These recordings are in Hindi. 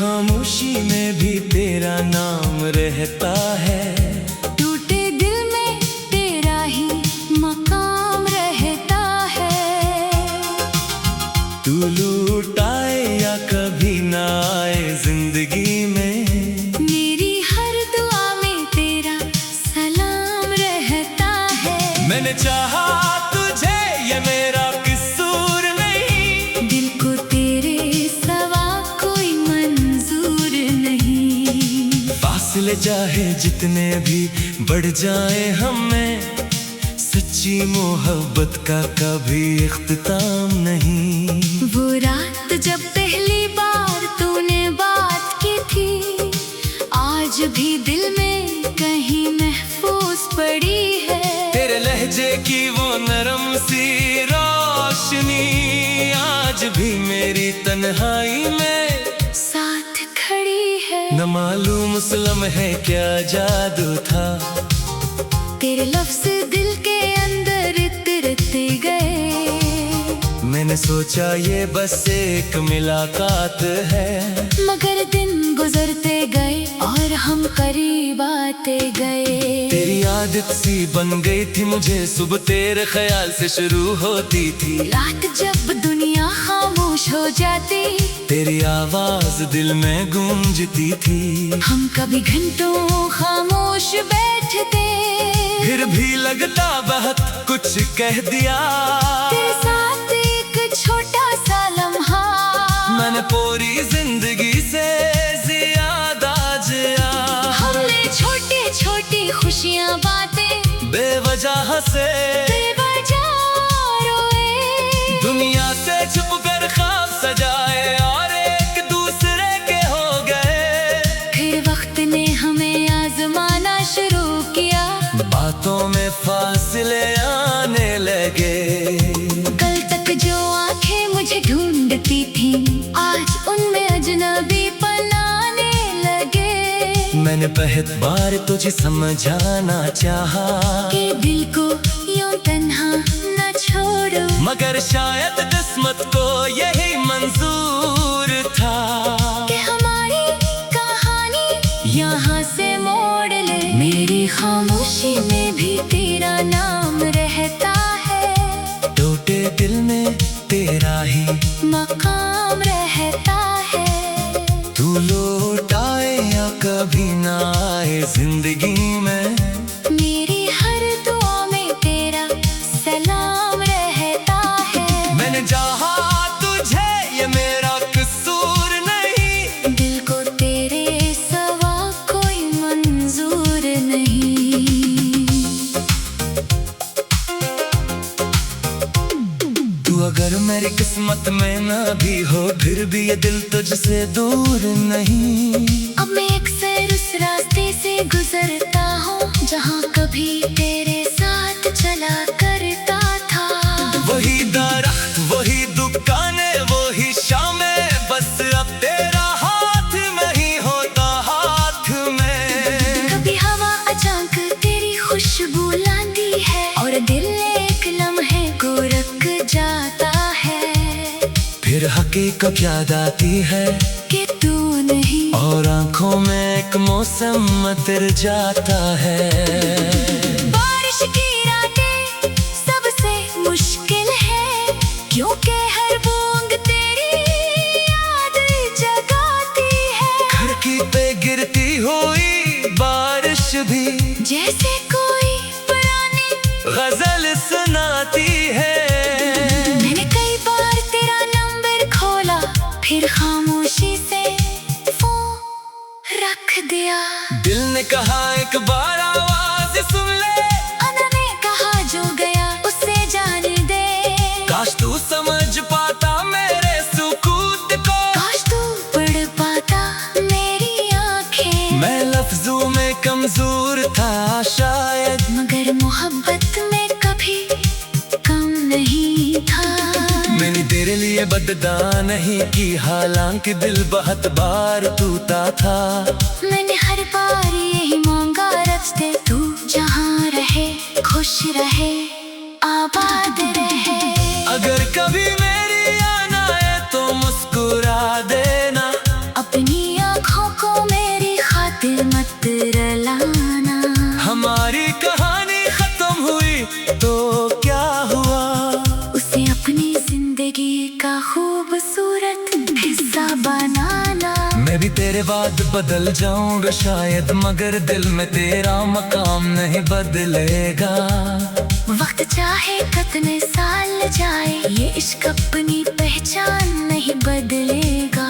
खामोशी में भी तेरा नाम रहता है। टूटे दिल में तेरा ही मकाम रहता है। तू लूटाए या कभी ना आए जिंदगी में, मेरी हर दुआ में तेरा सलाम रहता है। मैंने चाहा तुझे ये मेरा कसूर नहीं, दिल को तेरे सवा कोई मंजूर नहीं। फासले चाहे जितने भी बढ़ जाए हमें, सच्ची मोहब्बत का कभी इख्तिताम नहीं। वो रात जब पहली बार तूने बात की थी, आज भी दिल में कहीं महफूज पड़ी है। तेरे लहजे की वो नरम सी रोशनी आज भी मेरी तन्हाई में साथ खड़ी है। न मालूम मुसलम है क्या जादू था, तेरे लफ्ज़ दिल के अंदर इतरते गए। मैंने सोचा ये बस एक मुलाकात है, मगर दिन गुजरते गए और हम करीब आते गए। तेरी आदत सी बन गई थी मुझे, सुबह तेरे ख्याल से शुरू होती थी। रात जब दुनिया खामोश हो जाती, तेरी आवाज दिल में गूंजती थी। हम कभी घंटों खामोश बैठते, फिर भी लगता बहुत कुछ कह दिया। तेरे साथ एक छोटा सा लम्हा मैंने पूरी जिंदगी से ज्यादा जिया। हमने छोटी छोटी खुशियाँ बातें बेवजह से बेवजह रोए। दुनिया से छुप कर ख्वाब सजाए और एक दूसरे के हो गए। फिर वक्त ने हमें आजमाना शुरू किया, बातों में फासले आने लगे। कल तक जो आंखें मुझे ढूंढती थी, आज उनमें अजनबी पनाने लगे। मैंने बहुत बार तुझे समझाना चाहा कि दिल को यूं तन्हा न छोड़ो, मगर शायद किस्मत को यही मंजूर था कि हमारी कहानी यहाँ से मोड़ ले। मेरी खामोशी में भी तेरा नाम रहता है, टूटे दिल में तेरा ही मकाम रहता है। तू लौटाए या कभी ना आए जिंदगी में, मेरी हर दुआ में तेरा सलाम रहता है। मैंने चाहा तुझे ये मेरा कसूर नहीं, दिल को तेरे सवा कोई मंजूर नहीं। तू अगर मेरी किस्मत में ना भी हो, फिर भी ये दिल तुझसे दूर नहीं। अब मैं अक्सर उस रास्ते से गुजरता हूँ जहाँ कभी तेरे साथ चला करता था। वही दरख्त वही दुकानें वही शामें, बस अब तेरा हाथ में ही होता हाथ में। कभी हवा अचानक तेरी खुशबू लाती है और दिल एक लम्हे को रख जाता है। फिर हकीकत याद आती है कि तू नहीं, और आंखों में एक मौसम तर जाता है। बारिश की रातें सबसे मुश्किल है, क्योंकि हर बूंद तेरी याद जगाती है। खिड़की पे गिरती हुई बारिश भी जैसे कोई पुरानी गजल सुनाती है। मैंने कई बार तेरा नंबर खोला, फिर खामोशी से फोन रख दिया। दिल ने कहा एक बार आवाज सुन ले, अना ने कहा जो गया उसे जाने दे। काश तू समझ पाता मेरे सुकूत को, काश तू पढ़ पाता मेरी आंखें। मैं लफ्जों में कमजोर था शायद, मगर मोहब्बत में कभी कम नहीं था। मैंने तेरे लिए बददा नहीं की, हालांकि दिल बहुत बार टूटा था। मैंने हर बार यही मांगा, रस्ते तू जहाँ रहे खुश रहे आबाद रहे। अगर कभी मेरी आना है तो मुस्कुरा देना, अपनी मैं भी तेरे बाद बदल जाऊंगा शायद, मगर दिल में तेरा मकाम नहीं बदलेगा। वक्त चाहे कितने साल जाए, ये इश्क अपनी पहचान नहीं बदलेगा।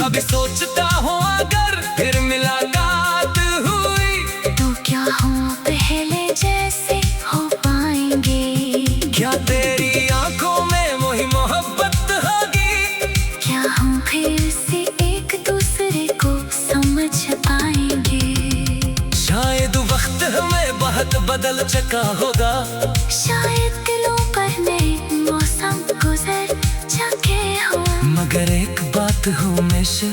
कभी सोचता हूँ अगर फिर मुलाकात हुई तो क्या हम पहले जैसे हो पाएंगे? क्या तेरी आंखों में वही मोहब्बत होगी? क्या हम फिर से एक दूसरे को समझ पाएंगे? शायद वक्त हमें बहुत बदल चुका होगा, शायद दिलों पर नए मौसम गुजर चुके हो, मगर एक बात हमेशा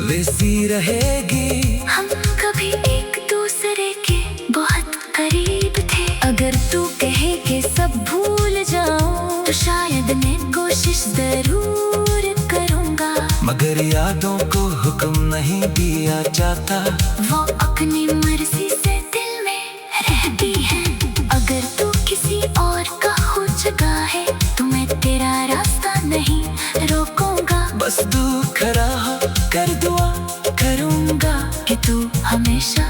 वैसी रहेगी, हम कभी एक दूसरे के बहुत करीब थे। अगर तू कहे कि सब भूल जाऊं तो शायद मैं कोशिश जरूर करूंगा, मगर यादों को हुक्म नहीं दिया जाता, वो अपनी मर्जी से दिल में रहती है। अगर तू किसी और का हो चुका है तो मैं तेरा रास्ता नहीं रोकूंगा, बस तू खड़ा कर दुआ करूंगा कि तू हमेशा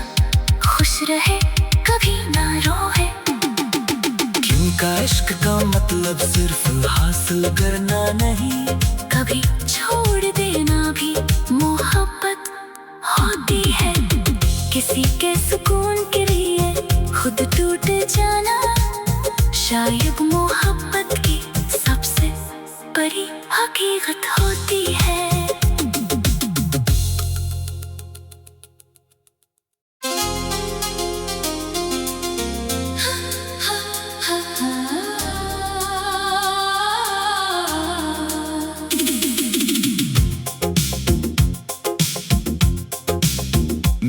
खुश रहे, कभी ना रोए। क्योंकि इश्क का मतलब सिर्फ हासिल करना नहीं, कभी छोड़ देना भी मोहब्बत होती है। किसी के सुकून के लिए खुद टूट जाना शायद मोहब्बत की सबसे बड़ी हकीकत होती है।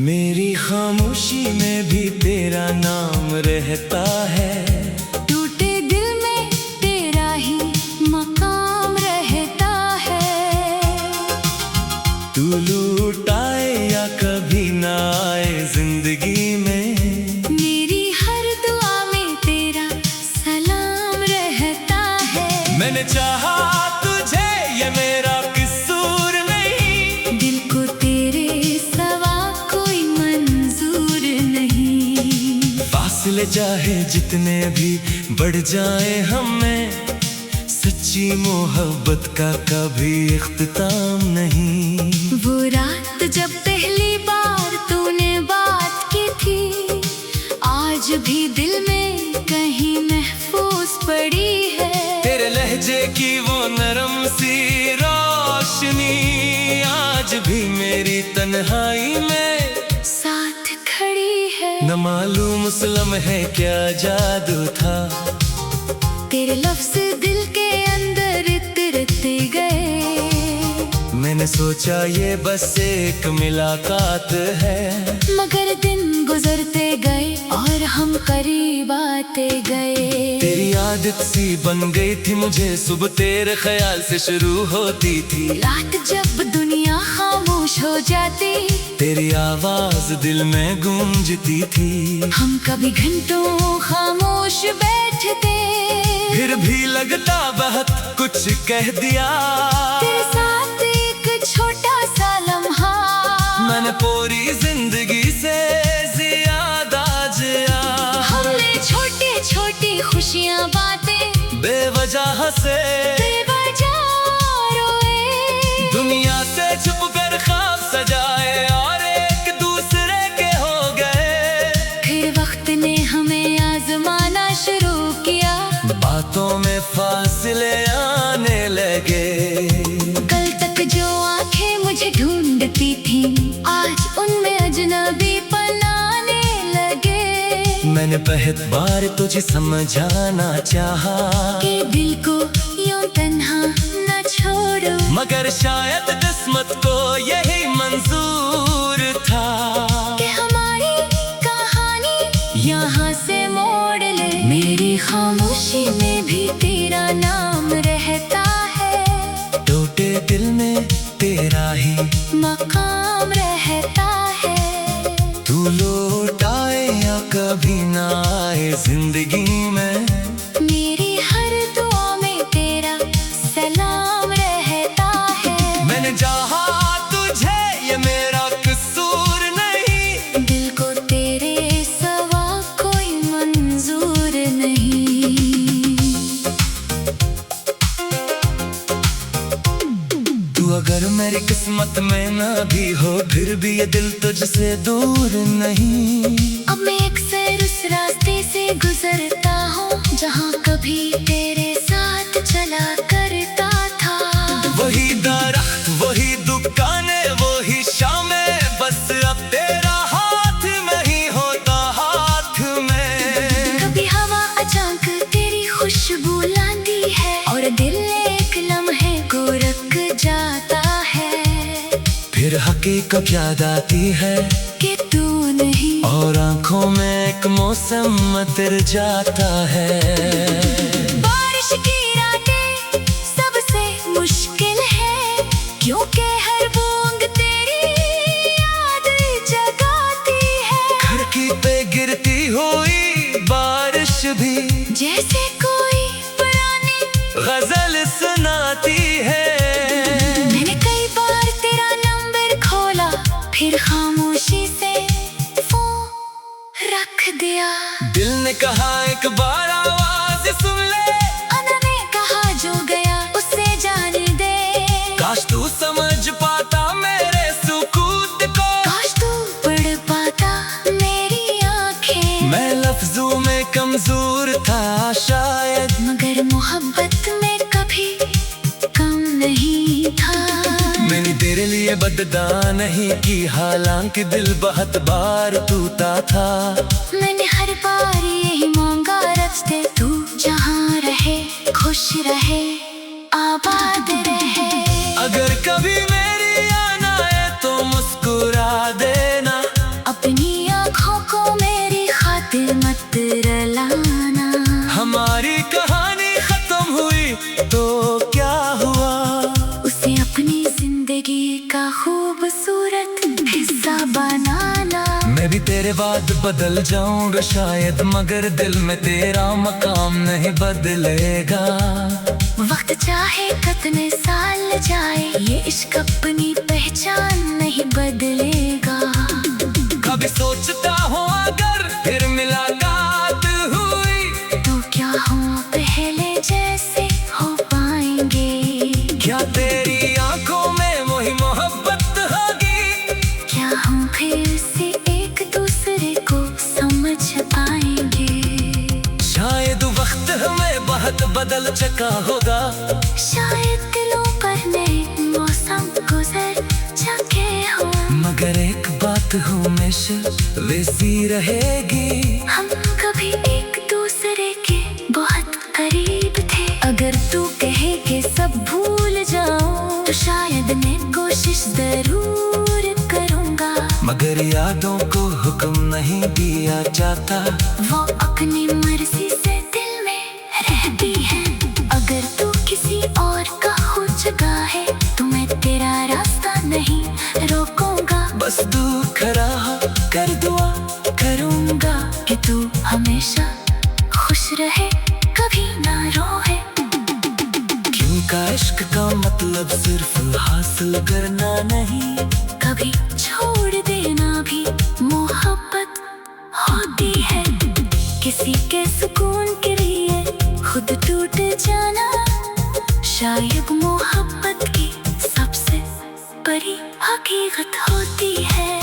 मेरी खामोशी में भी तेरा नाम रहता है, टूटे दिल में तेरा ही मकाम रहता है। तू लूटाए या कभी ना आए जिंदगी में, मेरी हर दुआ में तेरा सलाम रहता है। मैंने चाहा तुझे ये मेरा कसूर नहीं, दिल को तेरे सवा कोई मंजूर नहीं। फासले चाहे जितने भी बढ़ जाए हमें, सच्ची मोहब्बत का कभी इख्तिताम नहीं। वो रात जब पहली बार तूने बात की थी, आज भी दिल में कहीं महफूज पड़ी है। तेरे लहजे की वो नरम सी रोशनी आज भी मेरी तन्हाई में साथ खड़ी है। न मालूम मुसलम है क्या जादू था, तेरे लफ्ज़ दिल के अंदर इतरते गए। मैंने सोचा ये बस एक मुलाकात है, मगर दिन गुजरते गए और हम करीब आते गए। तेरी आदत सी बन गई थी मुझे, सुबह तेरे ख्याल से शुरू होती थी, रात जब दुनिया खामोश हो जाती तेरी आवाज दिल में गूंजती थी। हम कभी घंटों खामोश बैठते, फिर भी लगता बहुत कुछ कह दिया, तेरे साथ एक छोटा सा लम्हा मैंने पूरी जिंदगी से ज्यादा जिया। हमने छोटी छोटी खुशियाँ बातें बेवजह से बेवजह रोए। दुनिया से छुप कर ख्वाब सजाए और एक दूसरे के हो गए। फिर वक्त ने हमें आजमाना शुरू किया, बातों में फासले आने लगे। कल तक जो आंखें मुझे ढूंढती थी, आज उनमें अजनबी पनाने लगे। मैंने बहुत बार तुझे समझाना चाहा कि दिल को यूं तन्हा न छोड़ो, मगर शायद किस्मत को यही मंजूर था कि हमारी कहानी यहाँ से मोड़ ले। मेरी खामोशी में भी तेरा नाम रहता है, टूटे दिल में तेरा ही मकाम रहता है। तू लौट आए या कभी ना आए जिंदगी में, मेरी हर दुआ में तेरा सलाम रहता है। मैंने चाहा तुझे हो फिर भी ये दिल तुझसे दूर नहीं। अब मैं अक्सर उस रास्ते से गुजरता हूँ जहाँ कभी तेरे साथ चला करता था। वही दरख्त वही दुकानें वही शामें, बस अब तेरा हाथ में ही होता हाथ में। कभी हवा अचानक तेरी खुशबू लाती है और दिल एक लम्हे को रख जाता है। फिर हकीकत याद आती है कि तू नहीं, और आंखों में एक मौसम उतर जाता है। बारिश की रातें सबसे मुश्किल है क्योंकि हर बूंद तेरी याद जगाती है। खिड़की पे गिरती हुई बारिश भी जैसे कोई पुरानी गजल सुनाती है। मैंने कई बार तेरा नंबर खोला फिर खामोशी से फोन रख दिया। दिल ने कहा एक बार आवाज सुन ले, अना ने कहा जो गया उससे जान दे। काश तू समझ पाता मेरे सुकूत को, काश तू पढ़ पाता मेरी आंखें। मैं लफ्जों में कमजोर था शायद, मगर मोहब्बत में कभी कम नहीं था। मैंने तेरे लिए बददा नहीं की, हालांकि दिल बहुत बार टूटा था। मैंने हर बार यही मांगा रस्ते तू जहाँ रहे खुश रहे आबाद रहे। अगर कभी मेरी आना है तो मुस्कुरा देना, अपनी आँखों को मेरी खातिर मत रुलाना। हमारी कहानी खत्म हुई तो क्या हुआ, उसे अपनी जिंदगी का खूबसूरत हिस्सा बनाना। मैं भी तेरे बाद बदल जाऊंगा शायद, मगर दिल में तेरा मकाम नहीं बदलेगा। वक्त चाहे कितने साल जाए ये इश्क अपनी पहचान नहीं बदलेगा। कभी सोचता हूँ अगर फिर मुलाकात हुई तो क्या हम पहले जैसे हो पाएंगे। क्या तेरी आंखों में वही मोहब्बत होगी, क्या हम फिर से एक दूसरे को समझ पाएंगे। शायद वक्त हमें बहुत बदल चुका होगा, शायद दिलों पर नए मौसम गुजर चुके हो। मगर एक बात हमेशा वैसी रहेगी, हम कभी एक दूसरे के बहुत करीब थे। अगर तू कहे कि सब भूल जाऊं तो शायद मैं कोशिश जरूर करूंगा। मगर यादों को हुक्म नहीं दिया जाता, वो अपनी मर्जी से दिल में रहती है। अगर तू किसी और का हो चुका है तो मैं तेरा रास्ता नहीं रोकूंगा। बस दुख रहा कर दुआ करूंगा कि तू हमेशा खुश रहे कभी ना रोए। क्योंकि इश्क का मतलब सिर्फ हासिल करना नहीं, कभी छोड़ देना भी मोहब्बत होती है। किसी के सुकून के लिए खुद टूट जाना शायद मोहब्बत की सबसे बड़ी हकीकत होती है।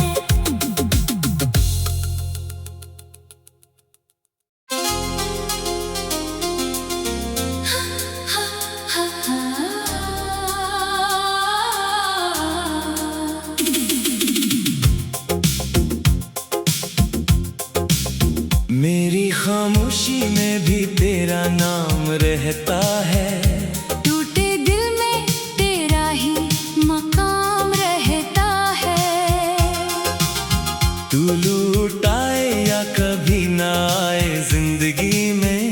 मेरी खामोशी में भी तेरा नाम रहता है, टूटे दिल में तेरा ही मकाम रहता है। तू लूटाए या कभी ना आए जिंदगी में,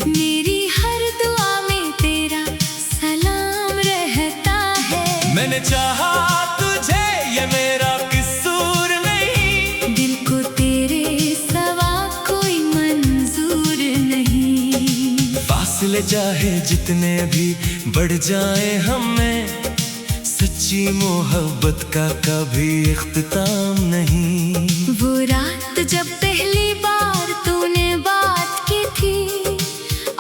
मेरी हर दुआ में तेरा सलाम रहता है। मैंने चाहा तुझे ये मेरा कसूर नहीं, दिल को तेरे सवा कोई मंजूर नहीं। फासले चाहे जितने भी बढ़ जाए हमें, सच्ची मोहब्बत का कभी इख्तिताम नहीं। वो रात जब पहली बार तूने बात की थी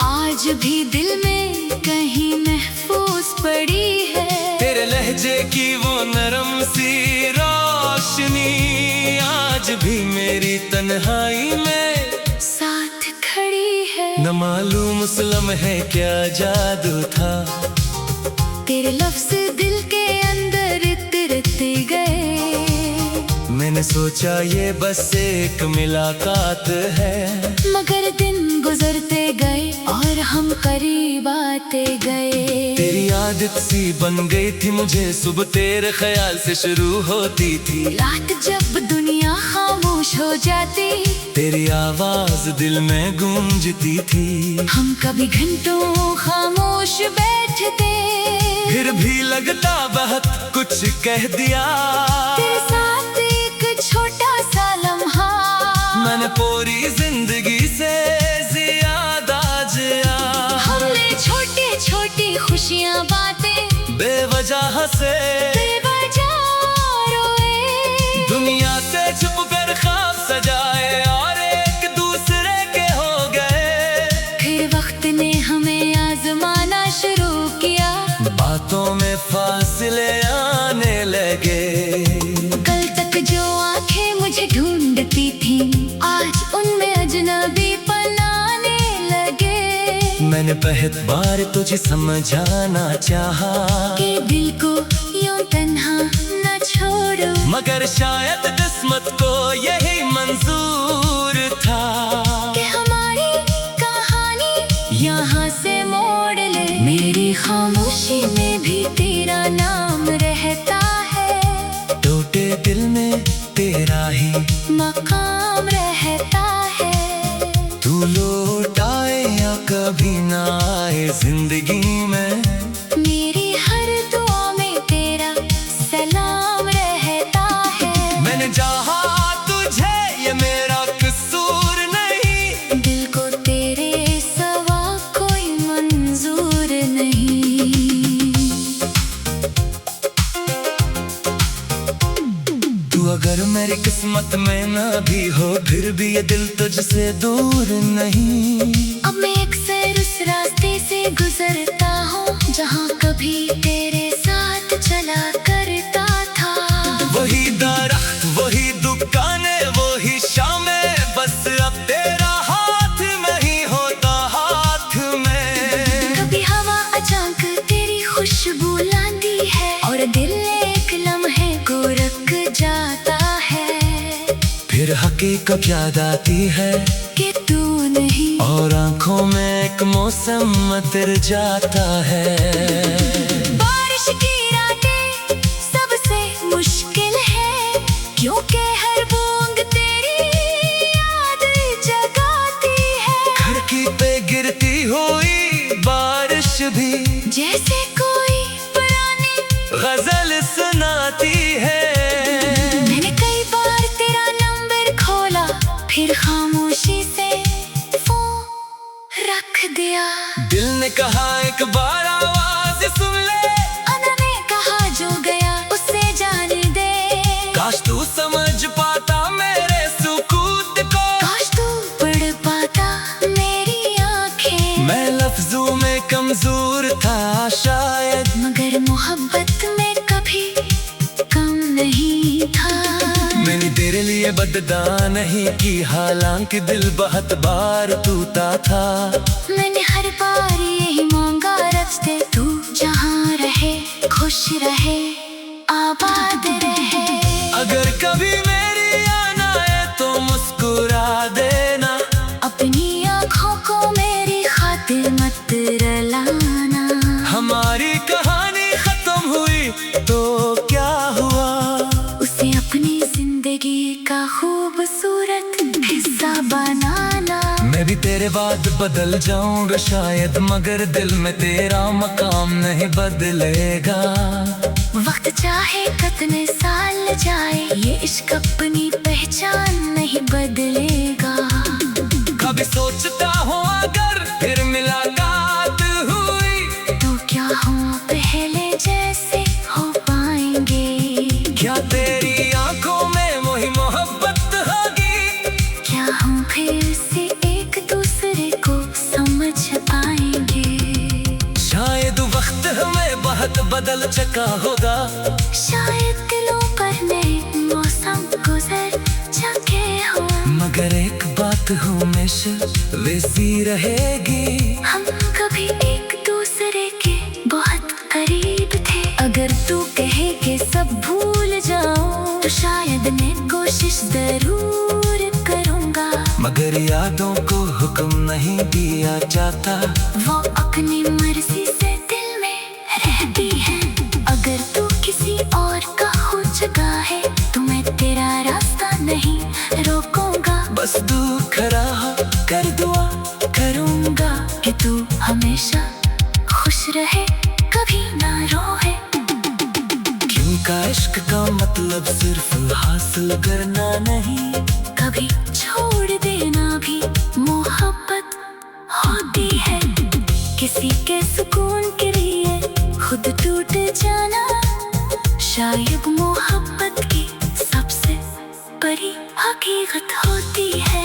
आज भी दिल में कहीं महफूज पड़ी है। तेरे लहजे की वो नरम सी राह भी मेरी तन्हाई में साथ खड़ी है। न मालूम उस लम्हे क्या जादू था, तेरे लफ्ज़ दिल के अंदर उतरते गए। मैंने सोचा ये बस एक मुलाकात है, मगर दिन गुजरते गए और हम करीब आते गए। तेरी आदत सी बन गई थी मुझे, सुबह तेरे ख्याल से शुरू होती थी। रात जब दुनिया खामोश हो जाती, तेरी आवाज दिल में गूंजती थी। हम कभी घंटों खामोश बैठते, फिर भी लगता बहुत कुछ कह दिया। तेरे साथ एक छोटा सा लम्हा मैंने पूरी जिंदगी से ज्यादा जिया। हमने छोटी छोटी खुशियाँ बातें बेवजह से बेवजह रोए। दुनिया से छुप कर ख्वाब सजाए और एक दूसरे के हो गए। फिर वक्त ने हमें आजमाना शुरू किया, बातों में फासले आने लगे। कल तक जो आंखें मुझे ढूंढती थी, आज उनमें अजनबी पनाने लगे। मैंने पहली बार तुझे समझाना चाहा कि दिल को यूं तन्हा न छोड़ो, मगर शायद किस्मत को यही मंजूर था कि हमारी कहानी यहाँ से मोड़ ले। मेरी खामोशी में भी तेरा नाम रहता है, टूटे दिल में तेरा ही मकाम रहता है। तू लौट आए या कभी ना आए जिंदगी में, मेरी हर दुआ में तेरा सलाम रहता है। मैंने चाहा तुझे ये मेरा कसूर नहीं, दिल को तेरे सिवा कोई मंजूर नहीं। तू अगर मेरी किस्मत में ना भी हो, फिर भी ये दिल तुझसे दूर नहीं। अब मैं अक्सर उस रास्ते से गुजरता हूँ जहाँ कभी तेरे साथ चला करता था। वही दरख्त वही दुकानें वही शामें, बस अब तेरा हाथ में ही होता हाथ में। कभी हवा अचानक तेरी खुशबू लाती है और दिल एक लम्हे को रख जाता है। फिर हकीकत याद आती है कि तू नहीं, और आंखों में एक मौसम उतर जाता है। बारिश की रातें सबसे मुश्किल है, क्योंकि हर बूंद तेरी याद जगाती है। खिड़की पे गिरती हुई बारिश भी जैसे कोई पुरानी गजल सुनाती है। मैंने कई बार तेरा नंबर खोला, फिर खामोशी से फोन रख दिया। दिल ने कहा एक बार आवाज सुन ले, अना ने कहा जो गया उसे जाने दे। काश तू समझ पाता मेरे सुकूत को, काश तू पढ़ पाता मेरी आंखें। मैं लफ्जों में कमजोर था शायद, मगर मोहब्बत में कभी कम नहीं था। मैंने तेरे लिए बददा नहीं की, हालांकि दिल बहुत बार टूटा था। मैंने हर बार यही मांगा रस्ते, तू जहाँ रहे खुश रहे आबाद रहे। अगर कभी मेरी आना है तो मुस्कुरा देना, अपनी आँखों को मेरी खातिर मत रुलाना। हमारी कहानी खत्म हुई तो क्या हुआ, उसे अपनी जिंदगी का खूबसूरत हिस्सा बनाना। मैं भी तेरे बाद बदल जाऊंगा शायद, मगर दिल में तेरा मकाम नहीं बदलेगा। वक्त चाहे कितने साल जाए, ये इश्क अपनी पहचान नहीं बदलेगा। कभी सोचता हूँ अगर फिर मुलाकात हुई, तो क्या हम पहले जैसे हो पाएंगे? क्या तेरी आंखों में वही मोहब्बत होगी? क्या हम फिर से एक दूसरे को समझ पाएंगे? शायद वक्त हमें बहुत बदल चुका होगा, शायद दिलों पर नए मौसम गुजर जाके हमेशा वैसी रहेगी। हम कभी एक दूसरे के बहुत करीब थे। अगर तू कहे कि सब भूल जाऊं तो शायद मैं कोशिश जरूर करूंगा। मगर यादों को हुक्म नहीं दिया जाता, वो अपनी मर्जी से दिल में रहती है। अगर तू किसी और का हो चुका है तो मैं तेरा रास्ता नहीं रोकूंगा। बस दुख रहा कर दुआ करूंगा कि तू हमेशा खुश रहे, कभी ना रोए। क्योंकि इश्क का मतलब सिर्फ हासिल करना नहीं, कभी छोड़ देना भी मोहब्बत होती है। किसी के सुकून के लिए खुद टूट जाना शायद मोहब्बत की सबसे बड़ी हकीकत होती है।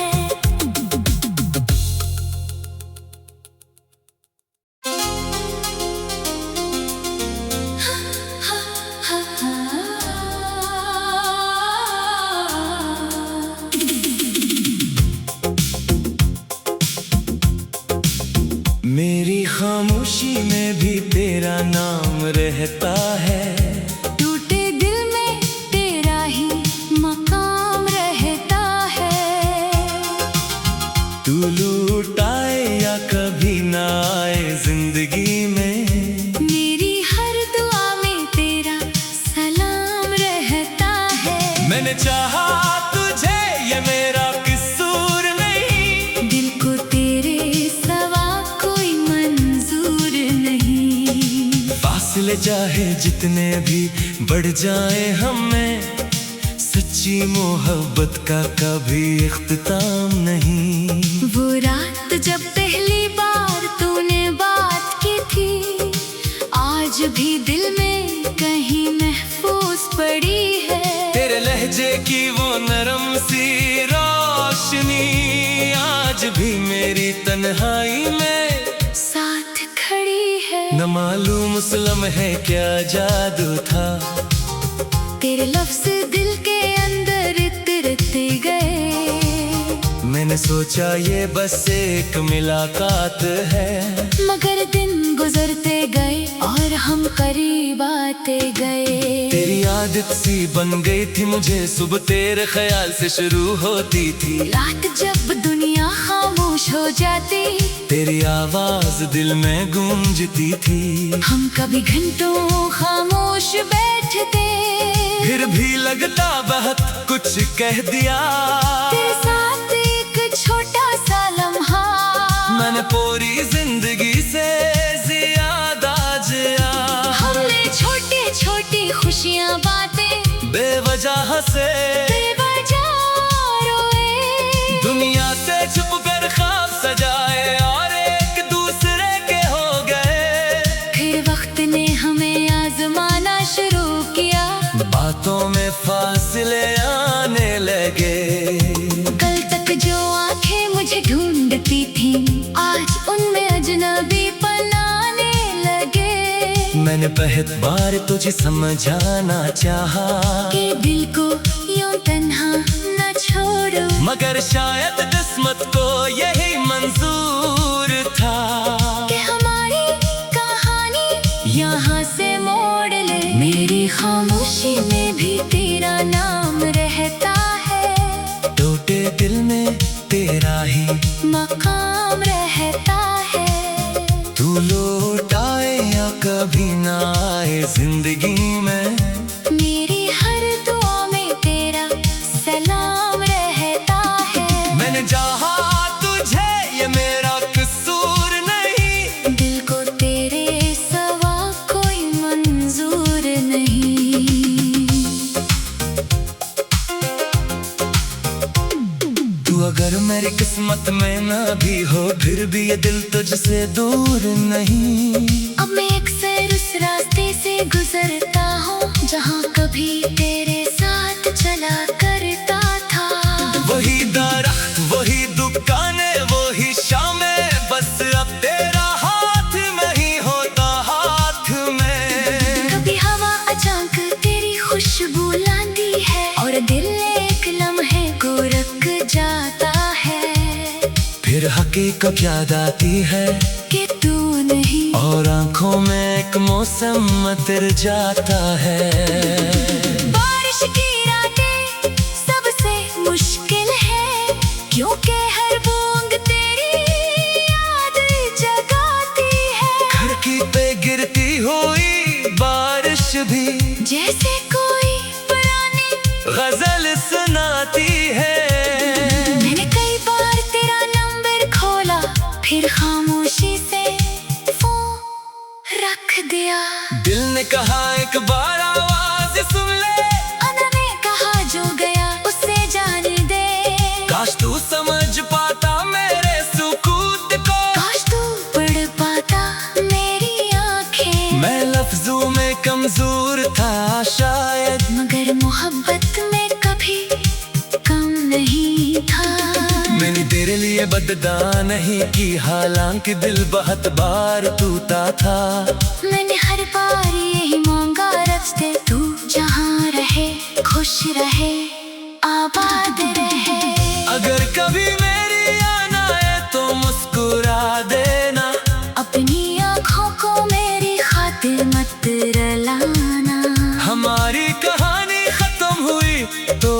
मेरी खामोशी में भी तेरा नाम रहता है। टूटे दिल में तेरा ही मकाम रहता है। तू लूटाए या कभी ना आए जिंदगी में, मेरी हर दुआ में तेरा सलाम रहता है। मैंने चाहा तुझे ये मेरा कसूर नहीं, दिल को तेरे सवा कोई मंजूर नहीं। फासले चाहे जितने भी बढ़ जाए हमें, सच्ची मोहब्बत का कभी इख्तिताम नहीं। वो रात जब पहली बार तूने बात की थी आज भी दिल में कहीं महफूज पड़ी है। तेरे लहजे की वो नरम सी रोशनी आज भी मेरी तन्हाई में साथ खड़ी है। न मालूम उस लम्हे क्या जादू था, तेरे लफ्ज़ दिल के अंदर उतरते गए। मैंने सोचा ये बस एक मुलाकात है, मगर दिन गुजरते गए और हम करीब आते गए। तेरी आदत सी बन गई थी मुझे, सुबह तेरे ख्याल से शुरू होती थी। रात जब दुनिया खामोश हो जाती तेरी आवाज दिल में गूंजती थी। हम कभी घंटों खामोश बैठते, फिर भी लगता बहुत कुछ कह दिया। तेरे साथ एक छोटा सा लम्हा मैंने पूरी जिंदगी से ज्यादा जिया। हमने छोटी छोटी खुशियाँ बातें बेवजह से बेवजह रोए। दुनिया से छुप कर ख्वाब सजाए और एक दूसरे के हो गए। फिर वक्त ने हमें आजमाना शुरू किया, बातों में फासले आने लगे। कल तक जो आंखें मुझे ढूंढती थी आज उनमें अजनबी पनाने लगे। मैंने पहली बार तुझे समझाना चाहा कि दिल को यूं तन्हा न छोड़ो, मगर शायद किस्मत को यही मंजूर था कि हमारी कहानी यहाँ से मोड़ ले। मेरी खामोशी में भी तेरा नाम रहता है। टूटे दिल में तेरा ही मकाम रहता है। तू लौट आए या कभी ना आए जिंदगी में, मेरी हर दुआ में तेरा सलाम रहता है। मैंने चाहा तुझे ये मेरा कसूर नहीं, दिल को तेरे सवा कोई मंजूर नहीं। तू अगर मेरी किस्मत में ना भी हो फिर भी ये दिल तुझसे दूर नहीं। अब मैं अक्सर उस रास्ते से गुजरता हूँ जहाँ कभी तेरे साथ चला करता था। वही दरख्त वही दुकानें वही शामें, बस अब तेरा हाथ में ही होता हाथ में। कभी हवा अचानक तेरी खुशबू लाती है और दिल एक लम्हे को रख जाता है। फिर हकीकत याद आती है कि तू नहीं, और आंखों में एक मौसम तिर जाता है। बारिश की रातें सबसे मुश्किल है, क्योंकि हर बूंद तेरी याद जगाती है। खिड़की पे गिरती हुई बारिश भी जैसे कोई पुरानी गजल सुनाती है। मैंने कई बार तेरा नंबर खोला, फिर खामोशी से फोन रख दिया। दिल ने कहा एक बार आवाज सुन ले, अना ने कहा जो गया उसे जाने दे। काश तू समझ पाता मेरे सुकूत को, काश तू पढ़ पाता मेरी आंखें। मैं लफ्जों में कमजोर था शायद, मगर मोहब्बत में कभी कम नहीं था। मैंने तेरे लिए बददा नहीं की, हालांकि दिल बहुत बार टूटा था। मैंने हर बार यही मांगा, रख दे तू जहाँ रहे, खुश रहे, आबाद रहे। अगर कभी मेरी आना है तो मुस्कुरा देना, अपनी आँखों को मेरी खातिर मत रुलाना। हमारी कहानी खत्म हुई तो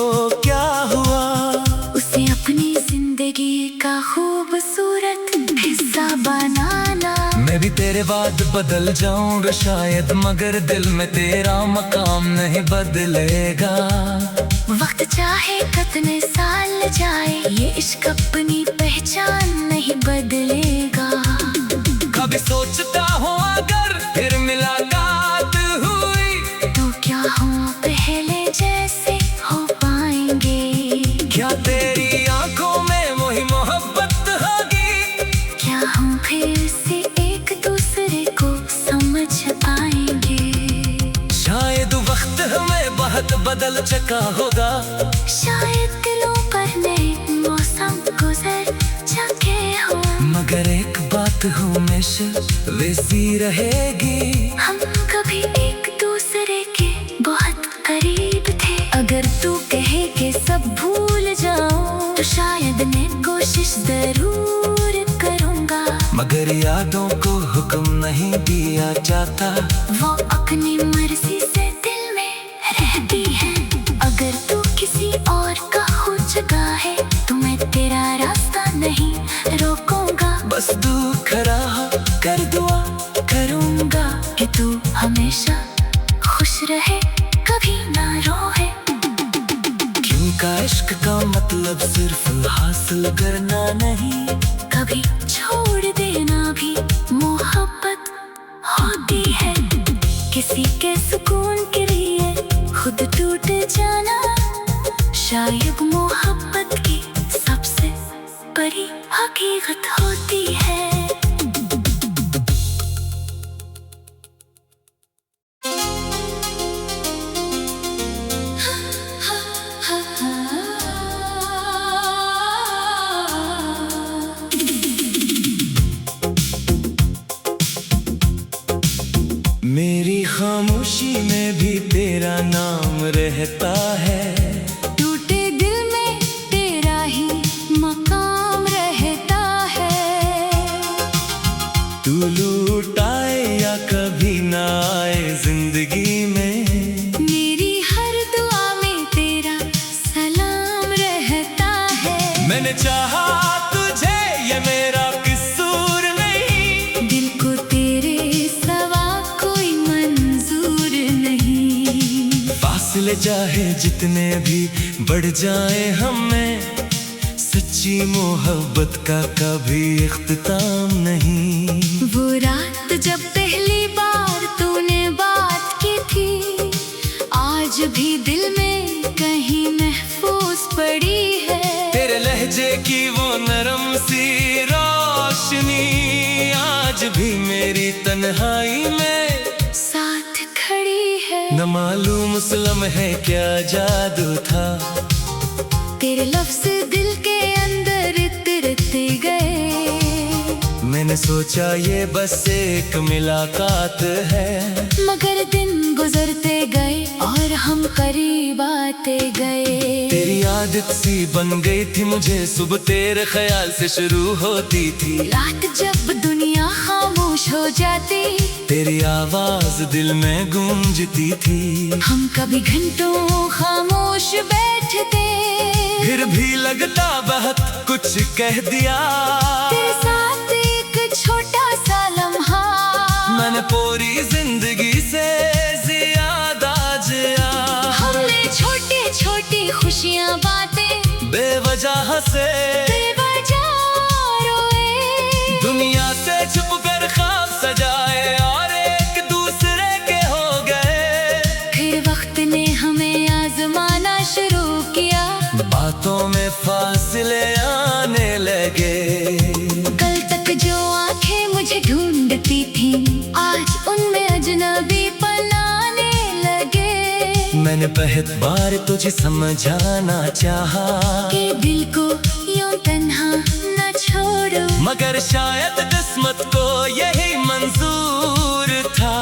क्या हुआ, उसे अपनी जिंदगी का खूबसूरत हिस्सा बनाना। मैं भी तेरे बाद बदल जाऊंगा शायद, मगर दिल में तेरा मकाम नहीं बदलेगा। वक्त चाहे कितने साल जाए, ये इश्क अपनी पहचान नहीं बदलेगा। कभी सोचता हूँ अगर फिर मुलाकात हुई, तो क्या हम पहले जैसे हो पाएंगे? क्या तेरी आंखों में वही मोहब्बत होगी? क्या हम फिर से एक दूसरे को समझ पाएंगे? शायद वक्त हमें बहुत बदल चुका होगा, शायद दिलों पर नए मौसम गुजर चुके हो, मगर एक बात हमेशा वैसी रहेगी। हम कभी एक दूसरे के बहुत करीब थे। अगर तू कहे कि सब भूल जाऊं, तो शायद मैं कोशिश जरूर करूंगा। मगर यादों को हुक्म नहीं दिया जाता, वो अपनी मर्जी से दिल में रहती है। अगर तू किसी और का हो चुका है, तो मैं तेरा रास्ता नहीं रोकूंगा। बस तू खड़ा कर दुआ करूंगा कि तू हमेशा खुश रहे, कभी ना रोए। क्योंकि इश्क का मतलब सिर्फ हासिल करना नहीं, कभी छोड़ देना भी मोहब्बत होती है। किसी के सुकून के लिए खुद टूट जाना, शायद मोहब्बत की सबसे बड़ी हकीकत होती है। मेरी खामोशी में भी तेरा नाम रहता है, टूटे दिल में तेरा ही मकाम रहता है। तू लूटाए या कभी ना आए जिंदगी में, मेरी हर दुआ में तेरा सलाम रहता है। मैंने चाहा तुझे ये मेरा कसूर नहीं, दिल को तेरे सवा कोई मंजूर नहीं। फासले चाहे जितने भी बढ़ जाए हमें, सच्ची मोहब्बत का कभी इख्तिताम नहीं। वो रात जब पहली बार तूने बात की थी, आज भी दिल में कहीं महफूज पड़ी है। तेरे लहजे की वो नरम सी रोशनी आज भी मेरी तन्हाई में साथ खड़ी है। न मालूम उस लम्हे क्या जादू था, तेरे लफ्ज दिल के अंदर उतरते गए। मैंने सोचा ये बस एक मुलाकात है, मगर दिन गुजरते गए और हम करीब आते गए। तेरी आदत सी बन गई थी मुझे, सुबह तेरे ख्याल से शुरू होती थी। रात जब दुनिया खामोश हो जाती, तेरी आवाज दिल में गूंजती थी। हम कभी घंटों खामोश बैठते, फिर भी लगता बहुत कुछ कह दिया। तेरे साथ एक छोटा सा लम्हा मैंने पूरी जिंदगी से ज्यादा जिया। हमने छोटी छोटी खुशियाँ बातें, बेवजह से बेवजह रोए। दुनिया से छुप कर ख्वाब सजाए और एक दूसरे के हो गए। फिर वक्त ने हमें आजमाना शुरू किया, बातों में फासले आने लगे। कल तक जो आंखें मुझे ढूंढती थी, आज उनमें अजनबी पनाने लगे। मैंने पहली बार तुझे समझाना चाहा कि दिल को यूं तन्हा न छोड़ो, मगर शायद किस्मत को यही मंजूर था।